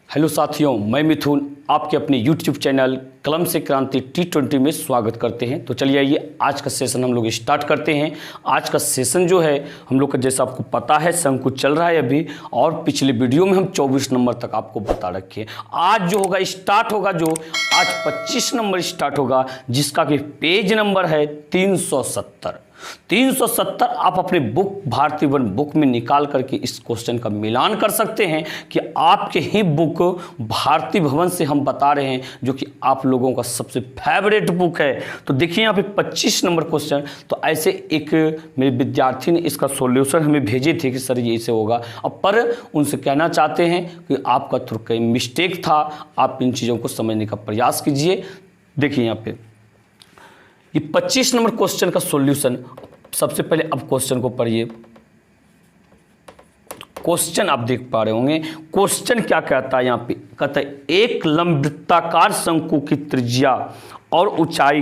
Hello साथियों, मैं मिथुन आपके अपने YouTube चैनल कलम से क्रांति T20 में स्वागत करते हैं। तो चलिए आइए आज का सेशन हम लोग स्टार्ट करते हैं। आज का सेशन जो है हम लोग का, जैसा आपको पता है, शंकु चल रहा है अभी, और पिछले वीडियो में हम 24 नंबर तक आपको बता रखे हैं। आज जो होगा स्टार्ट होगा, जो आज 25 नंबर स्टार्ट होगा, जिसका कि पेज नंबर है 370। आप अपने बुक भारतीय वन बुक में निकाल करके इस क्वेश्चन का मिलान कर सकते हैं कि आपके ही बुक भारतीय भवन से हम बता रहे हैं, जो कि आप लोगों का सबसे फेवरेट बुक है। तो देखिए यहाँ पे 25 नंबर क्वेश्चन। तो ऐसे एक मेरे विद्यार्थी ने इसका सॉल्यूशन हमें भेजे थे कि सर ये ऐसे होगा, अब पर उनसे कहना चाहते हैं कि आपका थोड़ा कहीं मिस्टेक था, आप इन चीज़ों को समझने का प्रयास कीजिए। देखिए यहाँ पे ये 25 नंबर क्वेश्चन का सॉल्यूशन। सबसे पहले अब क्वेश्चन को पढ़िए। क्वेश्चन आप देख पा रहे होंगे। क्वेश्चन क्या कहता है यहाँ पे? कहता है एक लंबवृत्ताकार शंकु की त्रिज्या और ऊंचाई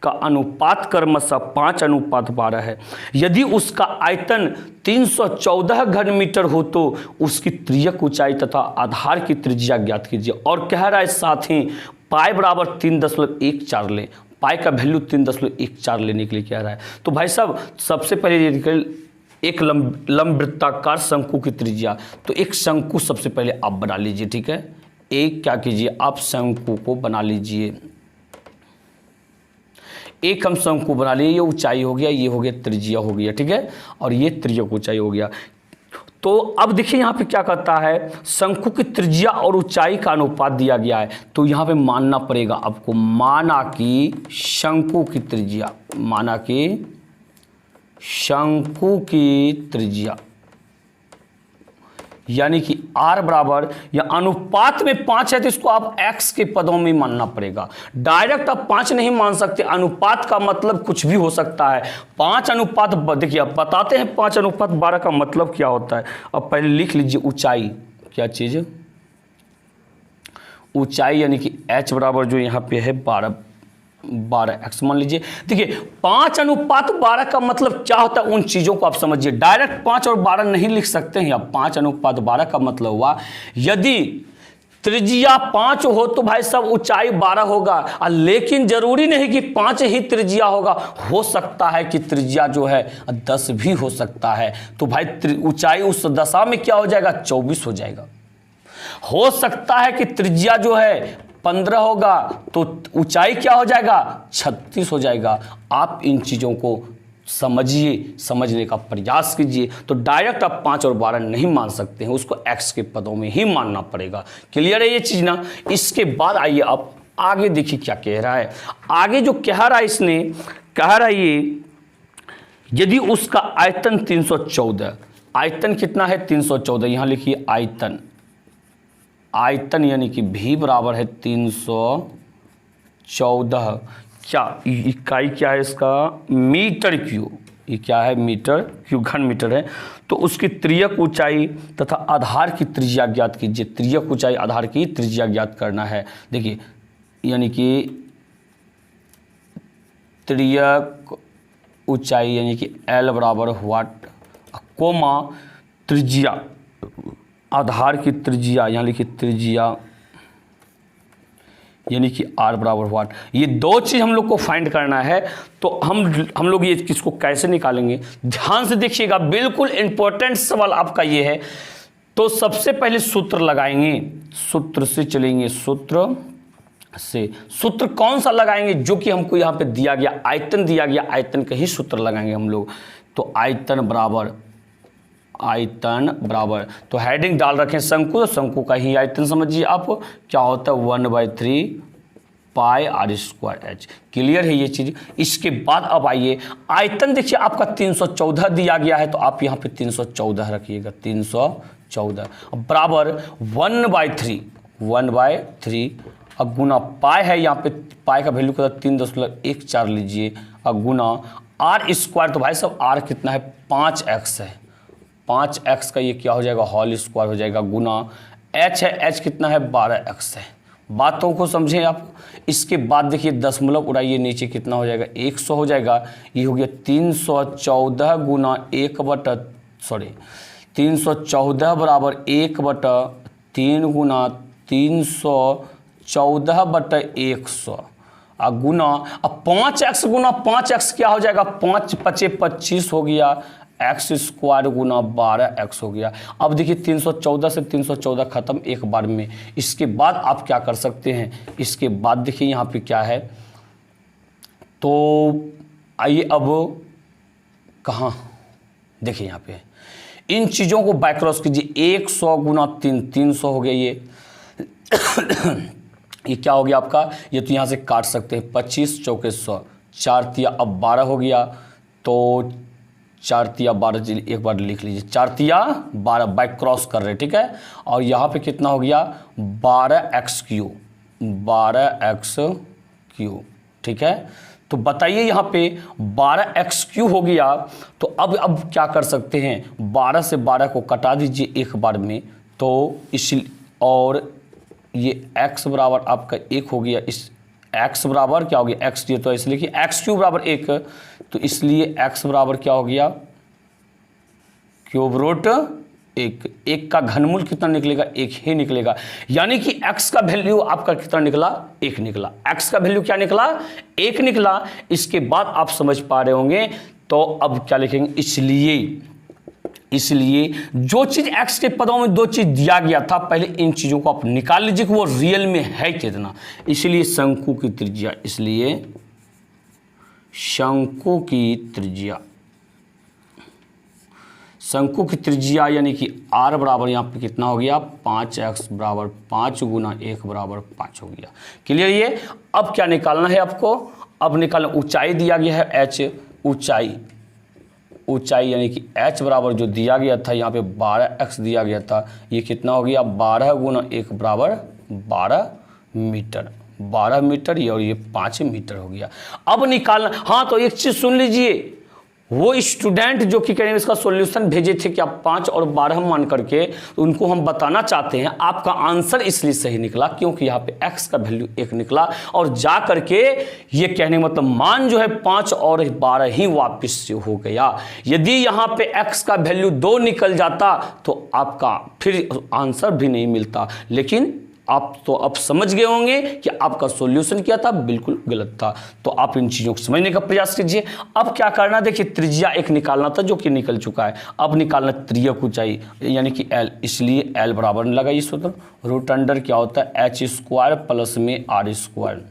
का अनुपात क्रमशः 5:12 है। यदि उसका आयतन 314 घन मीटर हो तो उसकी त्रियक ऊंचाई तथा आधार की त्रिज्या ज्ञात कीजिए। और कह रहा है साथ ही पाई बराबर 3.14 लें। पाई का वैल्यू 3.14 लेने के लिए कह रहा है। तो भाई साहब सबसे पहले एक लंबवृत्ताकार शंकु की त्रिज्या, तो एक शंकु सबसे पहले आप बना लीजिए, ठीक है। एक क्या कीजिए, आप शंकु को बना लीजिए। एक हम शंकु बना लिए, ये ऊंचाई हो गया, ये हो गया त्रिज्या हो गया, ठीक है, और ये त्रियक ऊंचाई हो गया। तो अब देखिए यहाँ पे क्या कहता है, शंकु की त्रिज्या और ऊंचाई का अनुपात दिया गया है। तो यहाँ पे मानना पड़ेगा आपको, माना कि शंकु की त्रिज्या, माना कि शंकु की त्रिज्या यानी कि r बराबर, या अनुपात में 5 है तो इसको आप x के पदों में मानना पड़ेगा। डायरेक्ट आप 5 नहीं मान सकते, अनुपात का मतलब कुछ भी हो सकता है। 5:, देखिए आप बताते हैं 5:12 का मतलब क्या होता है। अब पहले लिख लीजिए ऊंचाई, क्या चीज, ऊंचाई यानी कि h बराबर जो यहाँ पे है 12x मान लीजिए। देखिए 5:12 का मतलब क्या होता है, उन चीज़ों को आप समझिए। डायरेक्ट 5 और 12 नहीं लिख सकते हैं आप। 5:12 का मतलब हुआ, यदि त्रिज्या 5 हो तो भाई साहब ऊंचाई 12 होगा। लेकिन जरूरी नहीं कि 5 ही त्रिज्या होगा, हो सकता है कि त्रिज्या जो है 10 भी हो सकता है। तो भाई ऊंचाई उस दशा में क्या हो जाएगा, 24 हो जाएगा। हो सकता है कि त्रिज्या जो है 15 होगा तो ऊंचाई क्या हो जाएगा, 36 हो जाएगा। आप इन चीज़ों को समझिए, समझने का प्रयास कीजिए। तो डायरेक्ट आप 5 और 12 नहीं मान सकते हैं, उसको x के पदों में ही मानना पड़ेगा। क्लियर है ये चीज़ ना। इसके बाद आइए आप आगे देखिए क्या कह रहा है। आगे जो कह रहा है, इसने कह रहा है ये, यदि उसका आयतन 314, आयतन कितना है 314, यहाँ लिखिए आयतन, आयतन यानी कि v बराबर है 314। क्या इकाई क्या है इसका, मीटर क्यू। ये क्या है, मीटर क्यू, घन मीटर है। तो उसकी त्रियक ऊंचाई तथा आधार की त्रिज्या ज्ञात कीजिए। त्रियक ऊंचाई आधार की त्रिज्या ज्ञात करना है। देखिए यानी कि त्रियक ऊंचाई यानी कि L बराबर व्हाट, कोमा त्रिज्या, आधार की त्रिज्या, यहाँ लिखिए त्रिज्या यानी कि r बराबर व्हाट। ये दो चीज़ हम लोग को फाइंड करना है। तो हम लोग ये किसको कैसे निकालेंगे, ध्यान से देखिएगा, बिल्कुल इंपॉर्टेंट सवाल आपका ये है। तो सबसे पहले सूत्र लगाएंगे, सूत्र से चलेंगे, सूत्र से। सूत्र कौन सा लगाएंगे, जो कि हमको यहाँ पे दिया गया, आयतन दिया गया, आयतन का ही सूत्र लगाएंगे हम लोग। तो आयतन बराबर, आयतन बराबर, तो हेडिंग डाल रखें शंकु, तो शंकु का ही आयतन समझिए आप, क्या होता है 1/3 पाई r²h। क्लियर है ये चीज। इसके बाद अब आइए आयतन, देखिए आपका 314 दिया गया है, तो आप यहाँ पे 314 रखिएगा, 314 बराबर 1/3 अब गुना पाई है, यहाँ पे पाई का वैल्यू क्या था 3.14 लीजिए, अब गुना r², तो भाई साहब r कितना है 5x है, 5x का ये क्या हो जाएगा, होल स्क्वायर हो जाएगा, गुना h है, h कितना है 12x है। बातों को समझें आप। इसके बाद देखिए दशमलव उड़ाइए, नीचे कितना हो जाएगा 100 हो जाएगा। ये हो गया 314 गुना 314 बराबर 1/3 गुना 314/100 गुना, अब 5x गुना 5x क्या हो जाएगा, 5 पचे 25 हो गया, एक्स स्क्वायर गुना 12x हो गया। अब देखिए 314 से 314 खत्म एक बार में। इसके बाद आप क्या कर सकते हैं, इसके बाद देखिए यहाँ पे क्या है, तो आइए अब कहाँ, देखिए यहाँ पे इन चीज़ों को बाय क्रॉस कीजिए। 100 गुना 3 300 हो गया ये क्या हो गया आपका, ये तो यहाँ से काट सकते हैं, 25 चौके 100, 4 तिया अब 12 हो गया, तो 4 तिया 12 एक बार लिख लीजिए, 4 तिया 12 बाय क्रॉस कर रहे हैं, ठीक है। और यहाँ पे कितना हो गया 12x क्यू, ठीक है। तो बताइए यहाँ पे 12x क्यू हो गया, तो अब क्या कर सकते हैं, 12 से 12 को कटा दीजिए एक बार में, तो इस और ये x बराबर आपका 1 हो गया, इस x बराबर क्या हो गया, x दिए तो इसलिए कि x क्यूब बराबर 1, तो इसलिए x बराबर क्या हो गया, क्यूब रूट 1 का घनमूल कितना निकलेगा, 1 ही निकलेगा। यानी कि x का वैल्यू आपका कितना निकला, 1 निकला, x का वैल्यू क्या निकला, 1 निकला। इसके बाद आप समझ पा रहे होंगे, तो अब क्या लिखेंगे, इसलिए जो चीज x के पदों में 2 चीज दिया गया था, पहले इन चीजों को आप निकाल लीजिए कि वो रियल में है कितना। इसलिए शंकु की त्रिज्या, शंकु की त्रिज्या यानी कि r बराबर यहाँ पे कितना हो गया, 5x बराबर 5 गुना 1 बराबर 5 हो गया। क्लियर ये। अब क्या निकालना है आपको, अब निकालना, ऊंचाई दिया गया है h, ऊंचाई यानी कि h बराबर जो दिया गया था यहाँ पे 12x दिया गया था, ये कितना हो गया, 12 गुना 1 बराबर 12 मीटर, ये और ये 5 मीटर हो गया। अब निकालना, हाँ तो एक चीज़ सुन लीजिए, वो स्टूडेंट जो कि कहें इसका सॉल्यूशन भेजे थे कि आप 5 और 12 मान करके, तो उनको हम बताना चाहते हैं आपका आंसर इसलिए सही निकला क्योंकि यहाँ पे x का वैल्यू 1 निकला, और जा करके ये कहने मतलब मान जो है 5 और 12 ही वापस से हो गया। यदि यहाँ पे x का वैल्यू 2 निकल जाता तो आपका फिर आंसर भी नहीं मिलता। लेकिन आप तो अब समझ गए होंगे कि आपका सॉल्यूशन क्या था, बिल्कुल गलत था। तो आप इन चीज़ों को समझने का प्रयास कीजिए। अब क्या करना, देखिए त्रिज्या 1 निकालना था जो कि निकल चुका है, अब निकालना त्रिज्यक ऊंचाई यानी कि l, इसलिए l बराबर लगाइए सूत्र, रूट अंडर क्या होता है h स्क्वायर प्लस में r स्क्वायर,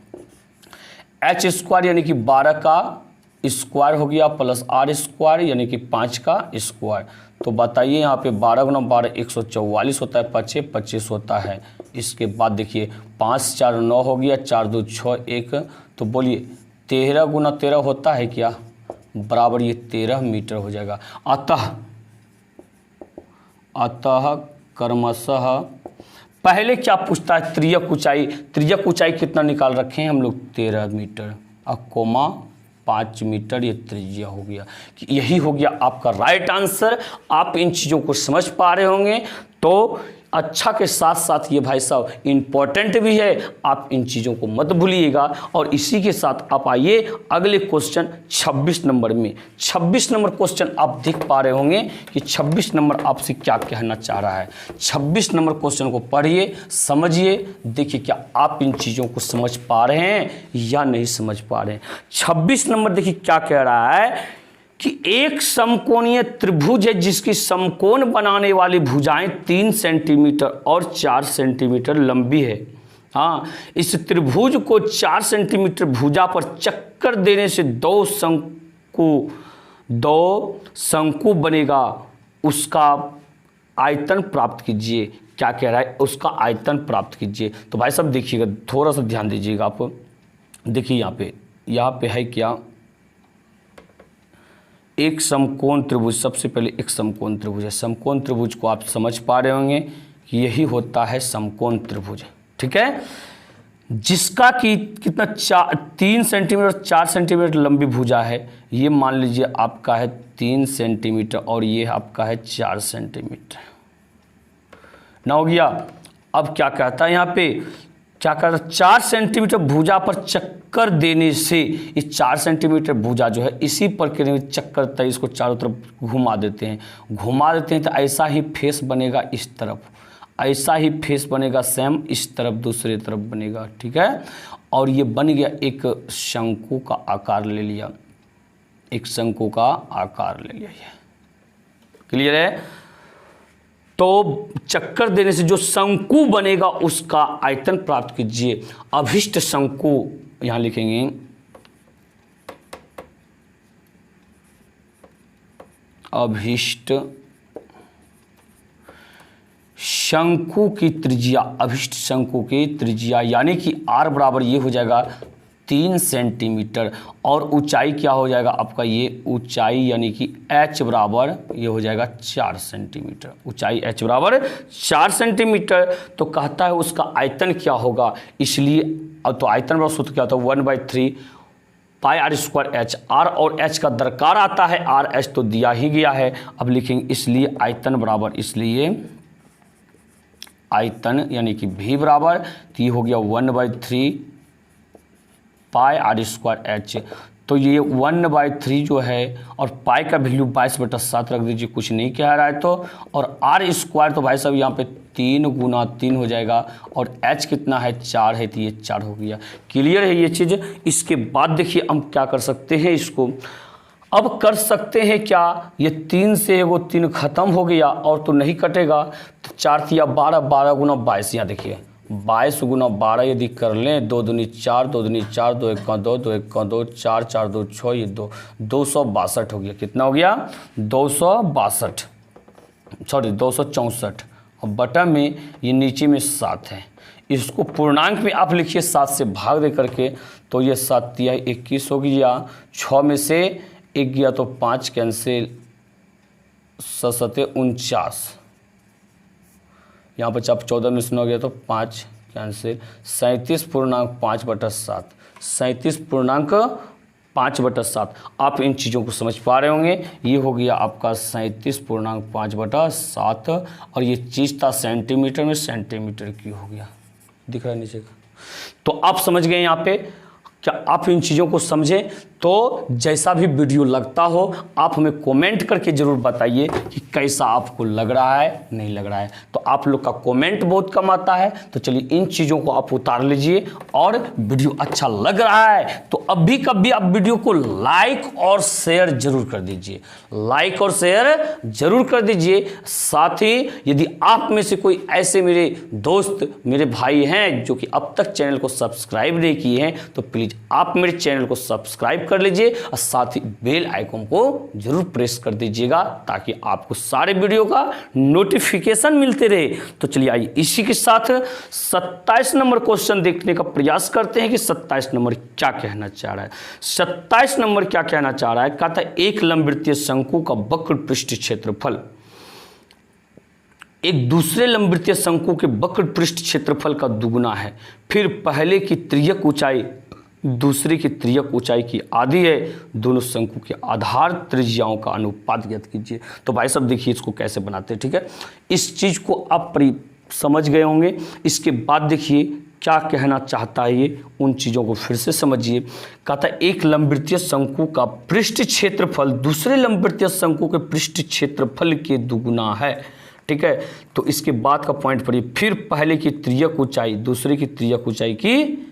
h स्क्वायर यानी कि 12 का स्क्वायर हो गया प्लस r स्क्वायर यानी कि 5 का स्क्वायर। तो बताइए यहाँ पे 12 गुना 12 144 होता है, 5 25 होता है। इसके बाद देखिए 5 4 9 हो गया, 4 2 6 1, तो बोलिए 13 गुना 13 होता है क्या, बराबर ये 13 मीटर हो जाएगा। अतः क्रमशः पहले क्या पूछता है, त्रिज्यक ऊंचाई कितना निकाल रखे हैं हम लोग, 13 मीटर, अब कोमा 5 मीटर, ये त्रिज्या हो गया। यही हो गया आपका राइट आंसर। आप इन चीज़ों को समझ पा रहे होंगे, तो अच्छा के साथ साथ ये भाई साहब इम्पॉर्टेंट भी है, आप इन चीज़ों को मत भूलिएगा। और इसी के साथ आप आइए अगले क्वेश्चन 26 नंबर में। 26 नंबर क्वेश्चन आप देख पा रहे होंगे कि 26 नंबर आपसे क्या कहना चाह रहा है। 26 नंबर क्वेश्चन को पढ़िए, समझिए, देखिए क्या आप इन चीज़ों को समझ पा रहे हैं या नहीं समझ पा रहे हैं। 26 नंबर देखिए क्या कह रहा है कि एक समकोणीय त्रिभुज है जिसकी समकोण बनाने वाली भुजाएं 3 सेंटीमीटर और 4 सेंटीमीटर लंबी है। हाँ, इस त्रिभुज को 4 सेंटीमीटर भुजा पर चक्कर देने से दो शंकु बनेगा, उसका आयतन प्राप्त कीजिए। क्या कह रहा है, उसका आयतन प्राप्त कीजिए। तो भाई साहब देखिएगा, थोड़ा सा ध्यान दीजिएगा आप। देखिए यहाँ पे है क्या, एक समकोण त्रिभुज, सबसे पहले एक समकोण त्रिभुज है। समकोण त्रिभुज को आप समझ पा रहे होंगे कि यही होता है समकोण त्रिभुज, ठीक है, जिसका कि कितना 3 सेंटीमीटर 4 सेंटीमीटर लंबी भुजा है। ये मान लीजिए आपका है 3 सेंटीमीटर और ये आपका है 4 सेंटीमीटर ना, हो गया। अब क्या कहता है यहाँ पे, क्या कहता है, 4 सेंटीमीटर भुजा पर चक्कर देने से, इस 4 सेंटीमीटर भुजा जो है इसी प्रक्रिया में चक्कर तय इसको चारों तरफ घुमा देते हैं तो ऐसा ही फेस बनेगा इस तरफ। ऐसा ही फेस बनेगा सेम, इस तरफ दूसरी तरफ बनेगा, ठीक है। और ये बन गया एक शंकु का आकार ले लिया, एक शंकु का आकार ले लिया, ये क्लियर है। तो चक्कर देने से जो शंकु बनेगा उसका आयतन प्राप्त कीजिए। अभिष्ट शंकु यहां लिखेंगे, अभिष्ट शंकु की त्रिज्या, अभिष्ट शंकु की त्रिज्या यानी कि r बराबर ये हो जाएगा 3 सेंटीमीटर, और ऊंचाई क्या हो जाएगा आपका, ये ऊंचाई यानी कि h बराबर ये हो जाएगा 4 सेंटीमीटर, ऊंचाई h बराबर 4 सेंटीमीटर। तो कहता है उसका आयतन क्या होगा, इसलिए अब तो आयतन बराबर सूत्र क्या होता है 1/3 पाई आर स्क्वायर एच, आर और एच का दरकार आता है, आर एच तो दिया ही गया है। अब लिखेंगे इसलिए आयतन बराबर, इसलिए आयतन यानी कि v बराबर, तो ये हो गया 1/3 पाई आर स्क्वायर एच। तो ये 1/3 जो है, और पाई का वैल्यू 22/7 रख दीजिए, कुछ नहीं कह रहा है तो, और आर स्क्वायर तो भाई साहब यहाँ पे 3 गुना 3 हो जाएगा, और एच कितना है 4 है, तो ये 4 हो गया। क्लियर है ये चीज़। इसके बाद देखिए हम क्या कर सकते हैं, इसको अब कर सकते हैं क्या, ये 3 से वो 3 खत्म हो गया और तो नहीं कटेगा, तो 4 या 12, 12 गुना 22, यहाँ देखिए 22 गुना 12 यदि कर लें, 2 दूनी 4, 2 दूनी 4, 2 1 का 2, 2 1 का 2, 4 4 2 6, ये 262 हो गया। कितना हो गया 262, सॉरी 264, और बटा में ये नीचे में 7 है। इसको पूर्णांक में आप लिखिए 7 से भाग दे करके, तो ये 7 तिया 21 हो गया, 6 में से 1 गया तो 5 कैंसिल, 7 49, यहाँ पर जब 14 में से 9 गया तो 5 कैंसिल, 37.5/7, 37.5/7। आप इन चीज़ों को समझ पा रहे होंगे। ये हो गया आपका 37.5/7, और ये चीज़ था सेंटीमीटर में, सेंटीमीटर की हो गया, दिख रहा है नीचे का। तो आप समझ गए यहाँ पे, क्या आप इन चीज़ों को समझें। तो जैसा भी वीडियो लगता हो आप हमें कमेंट करके ज़रूर बताइए कि कैसा आपको लग रहा है, नहीं लग रहा है। तो आप लोग का कमेंट बहुत कम आता है, तो चलिए इन चीज़ों को आप उतार लीजिए। और वीडियो अच्छा लग रहा है तो अभी कभी आप वीडियो को लाइक और शेयर जरूर कर दीजिए, लाइक और शेयर जरूर कर दीजिए। साथ ही यदि आप में से कोई ऐसे मेरे दोस्त, मेरे भाई हैं जो कि अब तक चैनल को सब्सक्राइब नहीं किए हैं, तो प्लीज़ आप मेरे चैनल को सब्सक्राइब कर लीजिए, और साथ ही बेल आइकन को जरूर प्रेस कर दीजिएगा, ताकि आपको सारे वीडियो का नोटिफिकेशन मिलते रहे। तो चलिए आइए इसी के साथ 27 नंबर क्वेश्चन देखने का प्रयास करते हैं कि 27 नंबर क्या कहना चाह रहा है। 27 नंबर क्या कहना चाह रहा है, कहता है एक लंबवृत्तीय शंकु का वक्र पृष्ठ क्षेत्रफल एक दूसरे लंबवृत्तीय शंकु के वक्र पृष्ठ क्षेत्रफल का दुगुना है, फिर पहले की तिर्यक ऊंचाई दूसरे की तिर्यक ऊंचाई की आधी है, दोनों शंकु के आधार त्रिज्याओं का अनुपात ज्ञात कीजिए। तो भाई साहब देखिए इसको कैसे बनाते हैं, ठीक है। इस चीज़ को आप समझ गए होंगे। इसके बाद देखिए क्या कहना चाहता है ये, उन चीज़ों को फिर से समझिए। कहता है एक लंबवृत्तीय शंकु का पृष्ठ क्षेत्रफल दूसरे लंबवृत्तीय शंकु के पृष्ठ क्षेत्रफल के दुगुना है, ठीक है। तो इसके बाद का पॉइंट पढ़िए, फिर पहले की तिर्यक ऊंचाई दूसरे की तिर्यक ऊंचाई की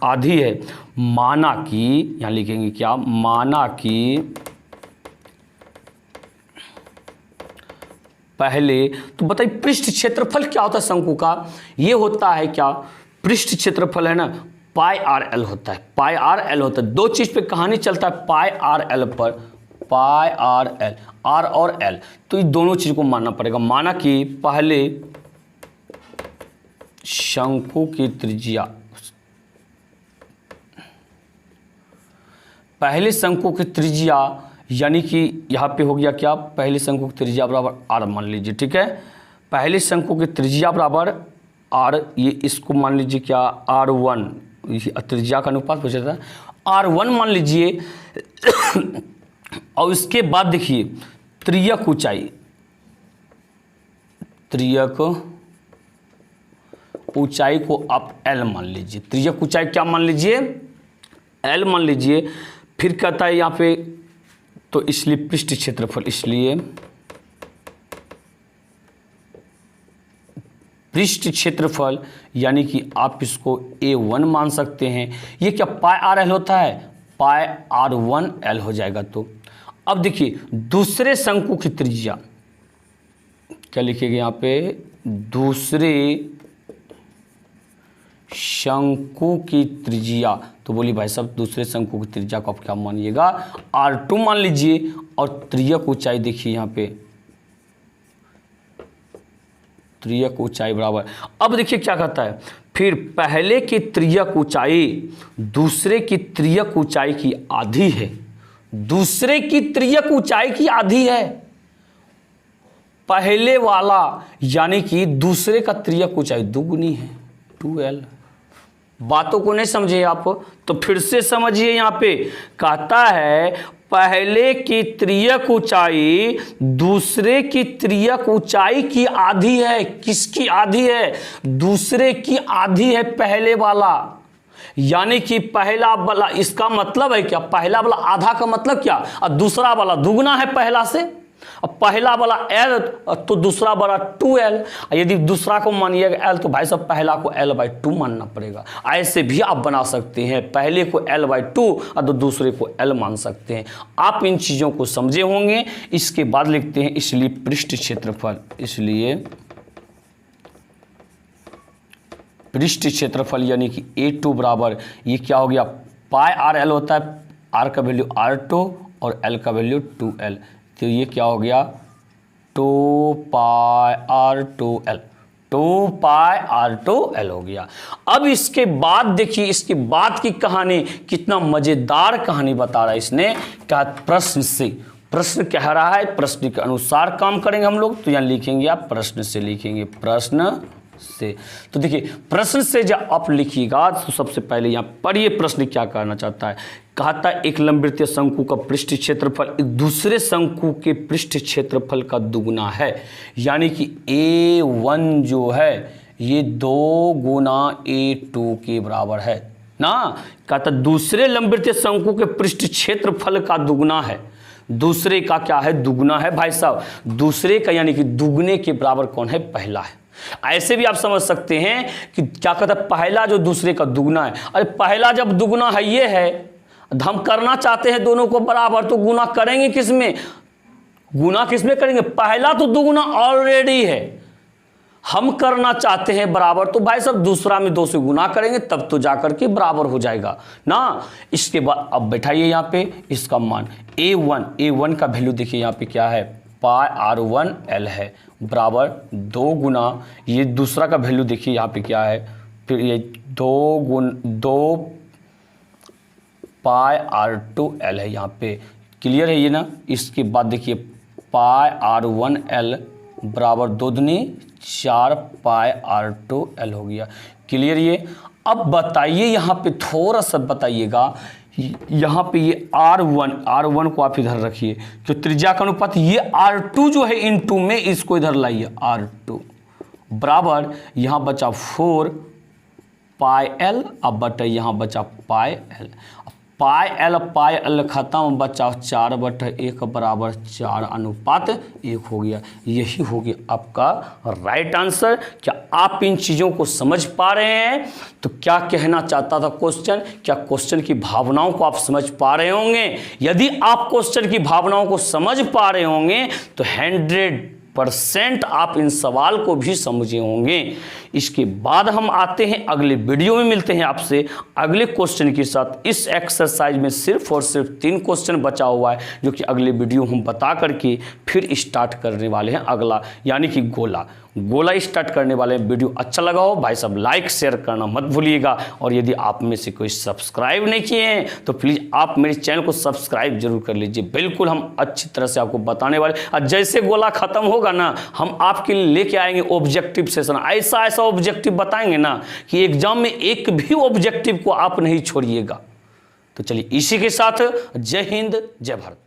आधी है, माना कि, यहां लिखेंगे क्या, माना कि पहले, तो बताइए पृष्ठ क्षेत्रफल क्या होता है शंकु का, ये होता है क्या, पृष्ठ क्षेत्रफल है ना पाई आर एल होता है, पाई आर एल होता है। दो चीज पे कहानी चलता है पाई आर एल पर, पाई आर एल, आर और एल, तो ये दोनों चीज को मानना पड़ेगा। माना कि पहले शंकु की त्रिज्या, पहले शंकु की त्रिज्या यानी कि यहाँ पे हो गया क्या, पहले शंकु की त्रिज्या बराबर आर मान लीजिए, ठीक है। पहले शंकु की त्रिज्या बराबर आर, ये इसको मान लीजिए क्या R1, त्रिज्या का अनुपात पूछा था, R1 मान लीजिए। और इसके बाद देखिए त्रियक ऊंचाई, त्रियक ऊंचाई को आप L मान लीजिए, त्रियक ऊंचाई क्या मान लीजिए, L मान लीजिए। फिर कहता है यहाँ पे, तो इसलिए पृष्ठ क्षेत्रफल, इसलिए पृष्ठ क्षेत्रफल यानी कि आप इसको A1 मान सकते हैं। ये क्या पाई आर एल होता है, पाई R1 L हो जाएगा। तो अब देखिए दूसरे शंकु की त्रिज्या क्या लिखेंगे यहाँ पे, दूसरे शंकु की त्रिज्या। तो बोलिए भाई साहब दूसरे शंकु की त्रिज्या को आप क्या मानिएगा, R2 मान लीजिए। और त्रियक ऊंचाई देखिए यहाँ पे, त्रियक ऊंचाई बराबर, अब देखिए क्या कहता है, फिर पहले की त्रियक ऊंचाई दूसरे की त्रियक ऊंचाई की आधी है, दूसरे की त्रियक ऊंचाई की आधी है। पहले वाला यानी कि दूसरे का त्रियक ऊंचाई दुगुनी है, 2L। बातों को नहीं समझे आप तो फिर से समझिए। यहाँ पे कहता है पहले की त्रियक ऊंचाई दूसरे की त्रियक ऊंचाई की आधी है। किसकी आधी है, दूसरे की आधी है पहले वाला। यानी कि पहला वाला, इसका मतलब है क्या, पहला वाला आधा का मतलब क्या, और दूसरा वाला दुगना है पहला से। अब पहला वाला L तो दूसरा वाला 2L। यदि दूसरा को मानिएगा L तो भाई साहब पहला को L/2 मानना पड़ेगा। ऐसे भी आप बना सकते हैं, पहले को L/2 और तो दूसरे को L मान सकते हैं। आप इन चीज़ों को समझे होंगे। इसके बाद लिखते हैं इसलिए पृष्ठ क्षेत्रफल, इसलिए पृष्ठ क्षेत्रफल यानी कि A2 बराबर, ये क्या हो गया, पाई आर एल होता है, R का वैल्यू R2 और L का वैल्यू 2L। तो ये क्या हो गया, 2πr2L, 2πr2L हो गया। अब इसके बाद देखिए, इसके बाद की कहानी कितना मज़ेदार कहानी बता रहा है इसने। क्या प्रश्न से, प्रश्न कह रहा है, प्रश्न के अनुसार काम करेंगे हम लोग। तो यहाँ लिखेंगे आप प्रश्न से, लिखेंगे प्रश्न से। तो देखिए प्रश्न से जब आप लिखिएगा तो सबसे पहले यहाँ पढ़िए प्रश्न क्या कहना चाहता है। कहता है एक लंबवृत्तीय शंकु का पृष्ठ क्षेत्रफल एक दूसरे शंकु के पृष्ठ क्षेत्रफल का दुगुना है। यानी कि A1 जो है ये 2 गुना A2 के बराबर है ना। कहता दूसरे लंबवृत्तीय शंकु के पृष्ठ क्षेत्रफल का दुगुना है। दूसरे का क्या है, दुगुना है भाई साहब। दूसरे का यानी कि दुगने के बराबर कौन है, पहला है। ऐसे भी आप समझ सकते हैं कि क्या कहता है, पहला जो दूसरे का दुगना है। अरे पहला जब दुगना है ये है, हम करना चाहते हैं दोनों को बराबर, तो गुना करेंगे किसमें, गुना किसमें करेंगे, पहला तो दुगना ऑलरेडी है, हम करना चाहते हैं बराबर, तो भाई साहब दूसरा में 2 से गुना करेंगे तब तो जाकर के बराबर हो जाएगा ना। इसके बाद अब बैठाइए यहाँ पे इसका मान A1 का वैल्यू देखिए यहाँ पे क्या है, पाई R1L है बराबर 2 गुना, ये दूसरा का वैल्यू देखिए यहाँ पे क्या है, फिर ये 2 पाई R2L है यहाँ पे। क्लियर है ये ना। इसके बाद देखिए पाई R1L बराबर 2 दूनी 4 पाई R2L हो गया। क्लियर ये। अब बताइए यहाँ पे थोड़ा सा बताइएगा, यहाँ पे ये R1 को आप इधर रखिए, जो त्रिज्या का अनुपात ये R2 जो है इनटू में, इसको इधर लाइए R2 बराबर यहाँ बचा 4 पाई L, अब बटा यहाँ बचा पाई L, पाई L खत्म, बचा 4/1 बराबर 4 अनुपात 1 हो गया। यही हो गया आपका राइट आंसर। क्या आप इन चीज़ों को समझ पा रहे हैं? तो क्या कहना चाहता था क्वेश्चन, क्या क्वेश्चन की भावनाओं को आप समझ पा रहे होंगे? यदि आप क्वेश्चन की भावनाओं को समझ पा रहे होंगे तो 100% आप इन सवाल को भी समझे होंगे। इसके बाद हम आते हैं अगले वीडियो में, मिलते हैं आपसे अगले क्वेश्चन के साथ। इस एक्सरसाइज में सिर्फ और सिर्फ 3 क्वेश्चन बचा हुआ है, जो कि अगले वीडियो हम बता करके फिर स्टार्ट करने वाले हैं अगला, यानी कि गोला स्टार्ट करने वाले हैं। वीडियो अच्छा लगा हो भाई साहब लाइक शेयर करना मत भूलिएगा, और यदि आप में से कोई सब्सक्राइब नहीं किए हैं तो प्लीज़ आप मेरे चैनल को सब्सक्राइब जरूर कर लीजिए। बिल्कुल हम अच्छी तरह से आपको बताने वाले, और जैसे गोला खत्म होगा ना, हम आपके लिए लेके आएंगे ऑब्जेक्टिव सेशन। ऐसा ऑब्जेक्टिव बताएंगे ना कि एग्जाम में एक भी ऑब्जेक्टिव को आप नहीं छोड़िएगा। तो चलिए इसी के साथ जय हिंद जय भारत।